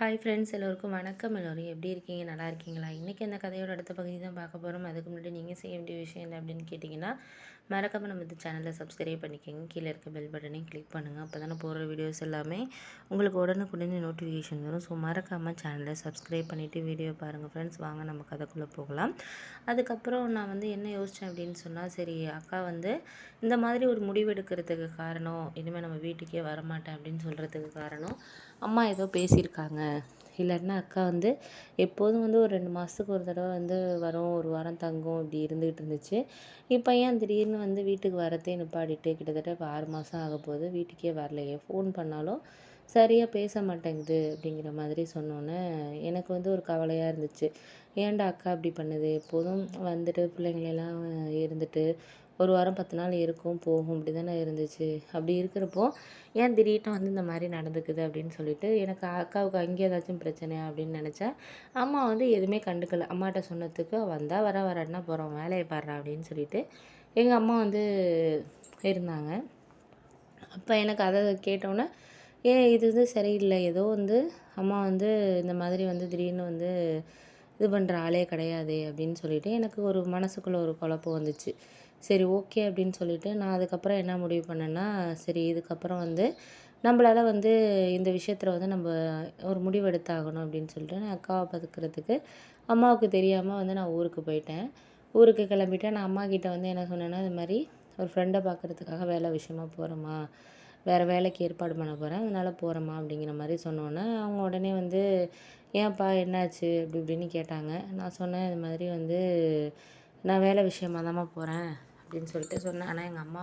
Hi friends, எல்லோருக்கும் வணக்கம். எல்லோரும் எப்படி இருக்கீங்க? நல்லா இருக்கீங்களா? இன்றைக்கி அந்த கதையோட அடுத்த பகுதி தான் பார்க்க போகிறோம். அதுக்கு முன்னாடி நீங்கள் செய்ய வேண்டிய விஷயம் என்ன அப்படின்னு கேட்டிங்கன்னா, மறக்காமல் நம்ம இந்த சேனலை சப்ஸ்கிரைப் பண்ணிக்கோங்க. கீழே இருக்க பெல் பட்டனையும் கிளிக் பண்ணுங்கள். அப்போ தானே போடுற வீடியோஸ் எல்லாமே உங்களுக்கு உடனுக்குடனே நோட்டிஃபிகேஷன் வரும். ஸோ மறக்காமல் சேனலை சப்ஸ்கிரைப் பண்ணிவிட்டு வீடியோ பாருங்கள் ஃப்ரெண்ட்ஸ். வாங்க நம்ம கதைக்குள்ளே போகலாம். அதுக்கப்புறம் நான் என்ன யோசித்தேன் அப்படின்னு சொன்னால், சரி அக்கா இந்த மாதிரி ஒரு முடிவு எடுக்கிறதுக்கு காரணம், இனிமேல் நம்ம வீட்டுக்கே வரமாட்டேன் அப்படின்னு சொல்கிறதுக்கு காரணம், அம்மா ஏதோ பேசியிருக்காங்க. இல்லாட்டினா அக்கா எப்போதும் ஒரு 2 மாதத்துக்கு ஒரு தடவை வரும், ஒரு வாரம் தங்கும், இப்படி இருந்துகிட்டு இருந்துச்சு. இப்போ ஏன் திடீர்னு வீட்டுக்கு வரதே நிப்பாட்டிட்டு கிட்டத்தட்ட இப்போ 6 மாதம் ஆக போகுது, வீட்டுக்கே வரலையே, ஃபோன் பண்ணாலும் சரியாக பேச மாட்டேங்குது அப்படிங்கிற மாதிரி சொன்னோன்னே எனக்கு ஒரு கவலையாக இருந்துச்சு. ஏன்டா அக்கா இப்படி பண்ணுது, எப்போதும் வந்துட்டு பிள்ளைங்களெல்லாம் இருந்துட்டு ஒரு வாரம் 10 நாள் இருக்கும் போகும், இப்படி தானே இருந்துச்சு. அப்படி இருக்கிறப்போ ஏன் திடீர்னு இந்த மாதிரி நடந்துக்குது அப்படின்னு சொல்லிட்டு எனக்கு அக்காவுக்கு அங்கே ஏதாச்சும் பிரச்சனையா அப்படின்னு நினச்சேன். அம்மா எதுவுமே கண்டுக்கல. அம்மாட்ட சொன்னதுக்கு வந்தால் வராட்டினா போகிறோம், வேலையை பாடுறா அப்படின்னு சொல்லிட்டு எங்கள் அம்மா இருந்தாங்க. அப்போ எனக்கு அதை கேட்டோன்னே, ஏன் இது சரியில்லை, ஏதோ அம்மா இந்த மாதிரி திடீர்னு இது பண்ணுற ஆளே கிடையாதே அப்படின்னு சொல்லிட்டு எனக்கு ஒரு மனசுக்குள்ளே ஒரு குழப்பம் வந்துச்சு. சரி ஓகே அப்படின்னு சொல்லிட்டு நான் அதுக்கப்புறம் என்ன முடிவு பண்ணேன்னா, சரி இதுக்கப்புறம் நம்மளால இந்த விஷயத்தில் நம்ம ஒரு முடிவு எடுத்தாகணும் அப்படின்னு சொல்லிட்டு நான் அக்காவை பார்த்துக்கிறதுக்கு அம்மாவுக்கு தெரியாமல் நான் ஊருக்கு போயிட்டேன். ஊருக்கு கிளம்பிட்டேன். நான் அம்மா கிட்ட என்ன சொன்னேன்னா, இது மாதிரி ஒரு ஃப்ரெண்டை பார்க்குறதுக்காக வேலை விஷயமா போகிறேம்மா, வேறு வேலைக்கு ஏற்பாடு பண்ண போகிறேன், அதனால் போகிறேம்மா அப்படிங்கிற மாதிரி சொன்னோன்னே அவங்க உடனே ஏன்ப்பா என்னாச்சு அப்படி இப்படின்னு கேட்டாங்க. நான் சொன்னேன், இது மாதிரி நான் வேலை விஷயமா தாம்மா போகிறேன் அப்படின்னு சொல்லிட்டு சொன்னேன். ஆனால் எங்கள் அம்மா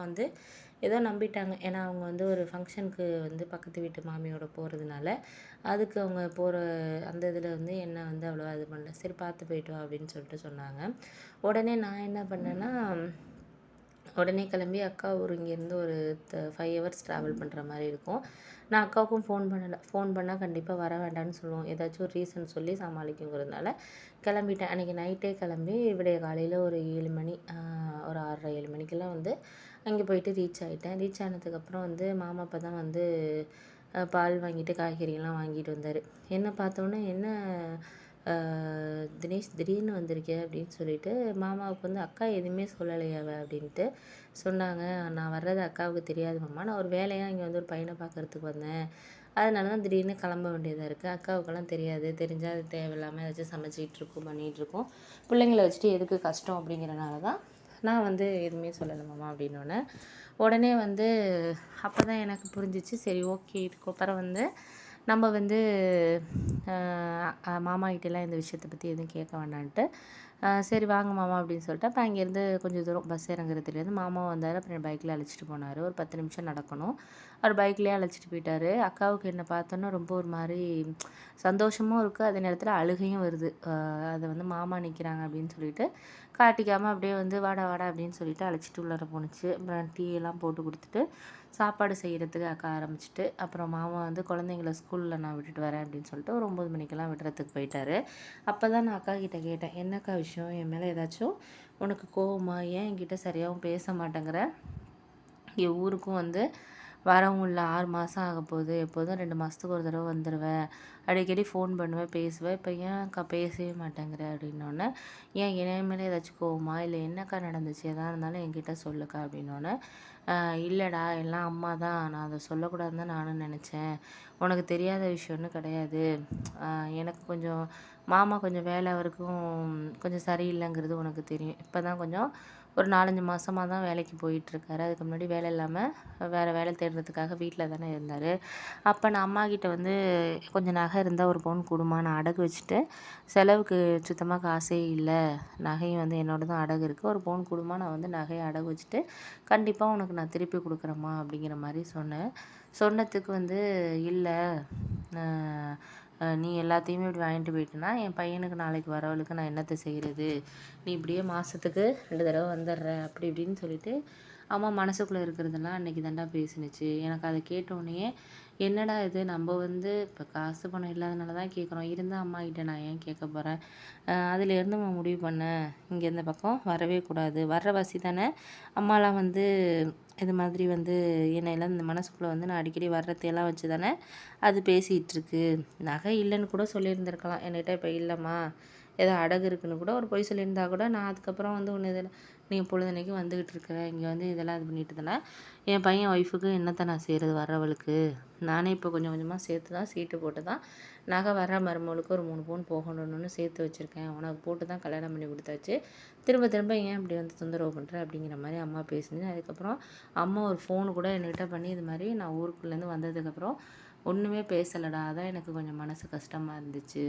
ஏதோ நம்பிட்டாங்க. ஏன்னா அவங்க ஒரு ஃபங்க்ஷனுக்கு பக்கத்து வீட்டு மாமியோட போகிறதுனால அதுக்கு அவங்க போகிற அந்த இதில் என்ன அவ்வளோவா இது பண்ணல. சரி பார்த்து போயிட்டு வா அப்படின்னு சொல்லிட்டு சொன்னாங்க. உடனே நான் என்ன பண்ணேன்னா, உடனே கிளம்பி அக்கா ஊர் இங்கேருந்து ஒரு 5 ஹவர்ஸ் ட்ராவல் பண்ணுற மாதிரி இருக்கும். நான் அக்காவுக்கும் ஃபோன் பண்ணலை. ஃபோன் பண்ணால் கண்டிப்பாக வர வேண்டாம்னு சொல்லுவோம். ஏதாச்சும் ஒரு ரீசன் சொல்லி சமாளிக்குங்கிறதுனால கிளம்பிட்டேன். அன்றைக்கி நைட்டே கிளம்பி விடிய காலையில் ஒரு 7 மணி, ஒரு 6:30 7 மணிக்கெல்லாம் அங்கே போயிட்டு ரீச் ஆகிட்டேன். ரீச் ஆனதுக்கப்புறம் மாமா அப்போ தான் பால் வாங்கிட்டு காய்கறியெல்லாம் வாங்கிட்டு வந்தார். என்னை பார்த்தோன்னே, என்ன தினேஷ் திடீர்னு வந்திருக்கே அப்படின்னு சொல்லிட்டு மாமாவுக்கு அக்கா எதுவுமே சொல்லலையாவ அப்படின்ட்டு சொன்னாங்க. நான் வர்றது அக்காவுக்கு தெரியாது மாமா, நான் ஒரு வேலையாக இங்கே ஒரு பையனை பார்க்குறதுக்கு வந்தேன், அதனால தான் திடீர்னு கிளம்ப வேண்டியதாக இருக்குது. அக்காவுக்கெல்லாம் தெரியாது, தெரிஞ்சால் அது தேவையில்லாமல் ஏதாச்சும் சமைச்சிட்ருக்கோம் பண்ணிகிட்ருக்கோம், பிள்ளைங்கள வச்சுட்டு எதுக்கு கஷ்டம் அப்படிங்கிறனால தான் நான் எதுவுமே சொல்லலை மாமா அப்படின்னோடனே உடனே அப்போ தான் எனக்கு புரிஞ்சிச்சு. சரி ஓகே, இதுக்கப்புறம் நம்ம மாமா கிட்டேலாம் இந்த விஷயத்தை பற்றி எதுவும் கேட்க வேண்டான்ட்டு, சரி வாங்க மாமா அப்படின்னு சொல்லிட்டு அப்போ அங்கேருந்து கொஞ்சம் தூரம் பஸ் இறங்குறதுலேருந்து மாமா வந்தார். அப்புறம் பைக்கில் அழைச்சிட்டு போனார். ஒரு 10 நிமிஷம் நடக்கணும். அவர் பைக்லேயே அழைச்சிட்டு போயிட்டார். அக்காவுக்கு என்னை பார்த்தோன்னா ரொம்ப ஒரு மாதிரி சந்தோஷமும் இருக்குது, அதே நேரத்தில் அழுகையும் வருது. அதை மாமா நிற்கிறாங்க அப்படின்னு சொல்லிட்டு காட்டிக்காமல் அப்படியே வாடா வாடா அப்படின்னு சொல்லிட்டு அழைச்சிட்டு உள்ளார போணுச்சு. அப்புறம் டீ எல்லாம் போட்டு கொடுத்துட்டு சாப்பாடு செய்கிறதுக்கு அக்கா ஆரம்பிச்சிட்டு, அப்புறம் மாமா குழந்தைங்கள ஸ்கூலில் நான் விட்டுட்டு வரேன் அப்படின்னு சொல்லிட்டு ஒரு 9 மணிக்கெல்லாம் விடுறதுக்கு போயிட்டார். அப்போ தான் நான் அக்கா கிட்டே கேட்டேன், என்னக்கா விஷயம், என் மேலே ஏதாச்சும் உனக்கு கோவமா, ஏன் என்கிட்ட சரியாகவும் பேச மாட்டேங்கிற, இங்கே ஊருக்கும் வரவும் இல்லை, 6 மாதம் ஆக போகுது, எப்போதும் 2 மாதத்துக்கு ஒரு தடவை வந்துடுவேன், அடிக்கடி ஃபோன் பண்ணுவேன் பேசுவேன், இப்போ ஏன் அக்கா பேசவே மாட்டேங்கிற அப்படின்னோடனே, ஏன் என் மேலே ஏதாச்சும் கோவமா, இல்லை என்னக்கா நடந்துச்சு, எதாக இருந்தாலும் என்கிட்ட சொல்லுக்கா அப்படின்னோடனே, இல்லைடா எல்லாம் அம்மா தான், நான் அதை சொல்லக்கூடாதுன்னு தான் நானும் நினச்சேன், உனக்கு தெரியாத விஷயம்னு கிடையாது, எனக்கு கொஞ்சம் மாமா கொஞ்சம் வேலை அவருக்கும் கொஞ்சம் சரியில்லைங்கிறது உனக்கு தெரியும், இப்போ தான் கொஞ்சம் ஒரு 4-5 மாதமாக தான் வேலைக்கு போயிட்டுருக்காரு, அதுக்கு முன்னாடி வேலை இல்லாமல் வேறு வேலை தேடுறதுக்காக வீட்டில் தானே இருந்தார். அப்போ நான் அம்மா கிட்ட கொஞ்சம் நகை இருந்தால் ஒரு பவுன் கொடுமா, நான் அடகு வச்சுட்டு செலவுக்கு சுத்தமாக காசே இல்லை, நகையும் என்னோட தான் அடகு இருக்குது, ஒரு பவுன் கொடுமா, நான் நகையை அடகு வச்சுட்டு கண்டிப்பாக உனக்கு நான் திருப்பி கொடுக்குறேம்மா அப்படிங்கிற மாதிரி சொன்னேன். சொன்னதுக்கு இல்லை, நீ எல்லாத்தையுமே இப்படி வாங்கிட்டு போயிட்டேன்னா என் பையனுக்கு நாளைக்கு வரவளுக்கு நான் என்னத்தை செய்கிறது, நீ இப்படியே மாதத்துக்கு 2 தடவை வந்துடுற அப்படி இப்படின்னு சொல்லிட்டு அம்மா மனசுக்குள்ளே இருக்கிறதெல்லாம் அன்றைக்கி தாண்டா பேசினுச்சு. எனக்கு அதை கேட்டோடனே என்னடா இது நம்ம வந்து இப்போ காசு பணம் இல்லாதனால தான் கேட்குறோம். இருந்தா அம்மாகிட்ட நான் ஏன் கேட்க போறேன்? அதுலேருந்து நான் முடிவு பண்ணேன். இங்கே இந்த பக்கம் வரவே கூடாது. வர்ற வாசி தானே அம்மாலாம் வந்து இது மாதிரி வந்து என்னையெல்லாம் இந்த மனசுக்குள்ளே வந்து நான் அடிக்கடி வர்றதையெல்லாம் வச்சு தானே அது பேசிகிட்ருக்கு. நகை இல்லைன்னு கூட சொல்லியிருந்திருக்கலாம். என்கிட்ட இப்போ இல்லைம்மா ஏதோ அடகு இருக்குன்னு கூட ஒரு பொய் சொல்லியிருந்தா கூட நான் அதுக்கப்புறம் வந்து ஒன்று இதில் நீ பொழுதன்னைக்கு வந்துக்கிட்டு இருக்கிற இங்கே வந்து இதெல்லாம் இது பண்ணிட்டு தானே என் பையன் ஒய்ஃபுக்கு என்னத்தை நான் செய்கிறது வர்றவளுக்கு நானே இப்போ கொஞ்சம் கொஞ்சமாக சேர்த்து தான் சீட்டு போட்டு தான் நகை வர மருமகளுக்கு ஒரு 3 பவுன் போகணும்னு சேர்த்து வச்சுருக்கேன். உனக்கு போட்டு தான் கல்யாணம் பண்ணி கொடுத்தாச்சு. திரும்ப திரும்ப ஏன் இப்படி வந்து தொந்தரவு பண்ணுற அப்படிங்கிற மாதிரி அம்மா பேசுனது. அதுக்கப்புறம் அம்மா ஒரு ஃபோனு கூட என்கிட்ட பண்ணி இது மாதிரி நான் ஊருக்குள்ளேருந்து வந்ததுக்கப்புறம் ஒன்றுமே பேசலடா. அதான் எனக்கு கொஞ்சம் மனசு கஷ்டமாக இருந்துச்சு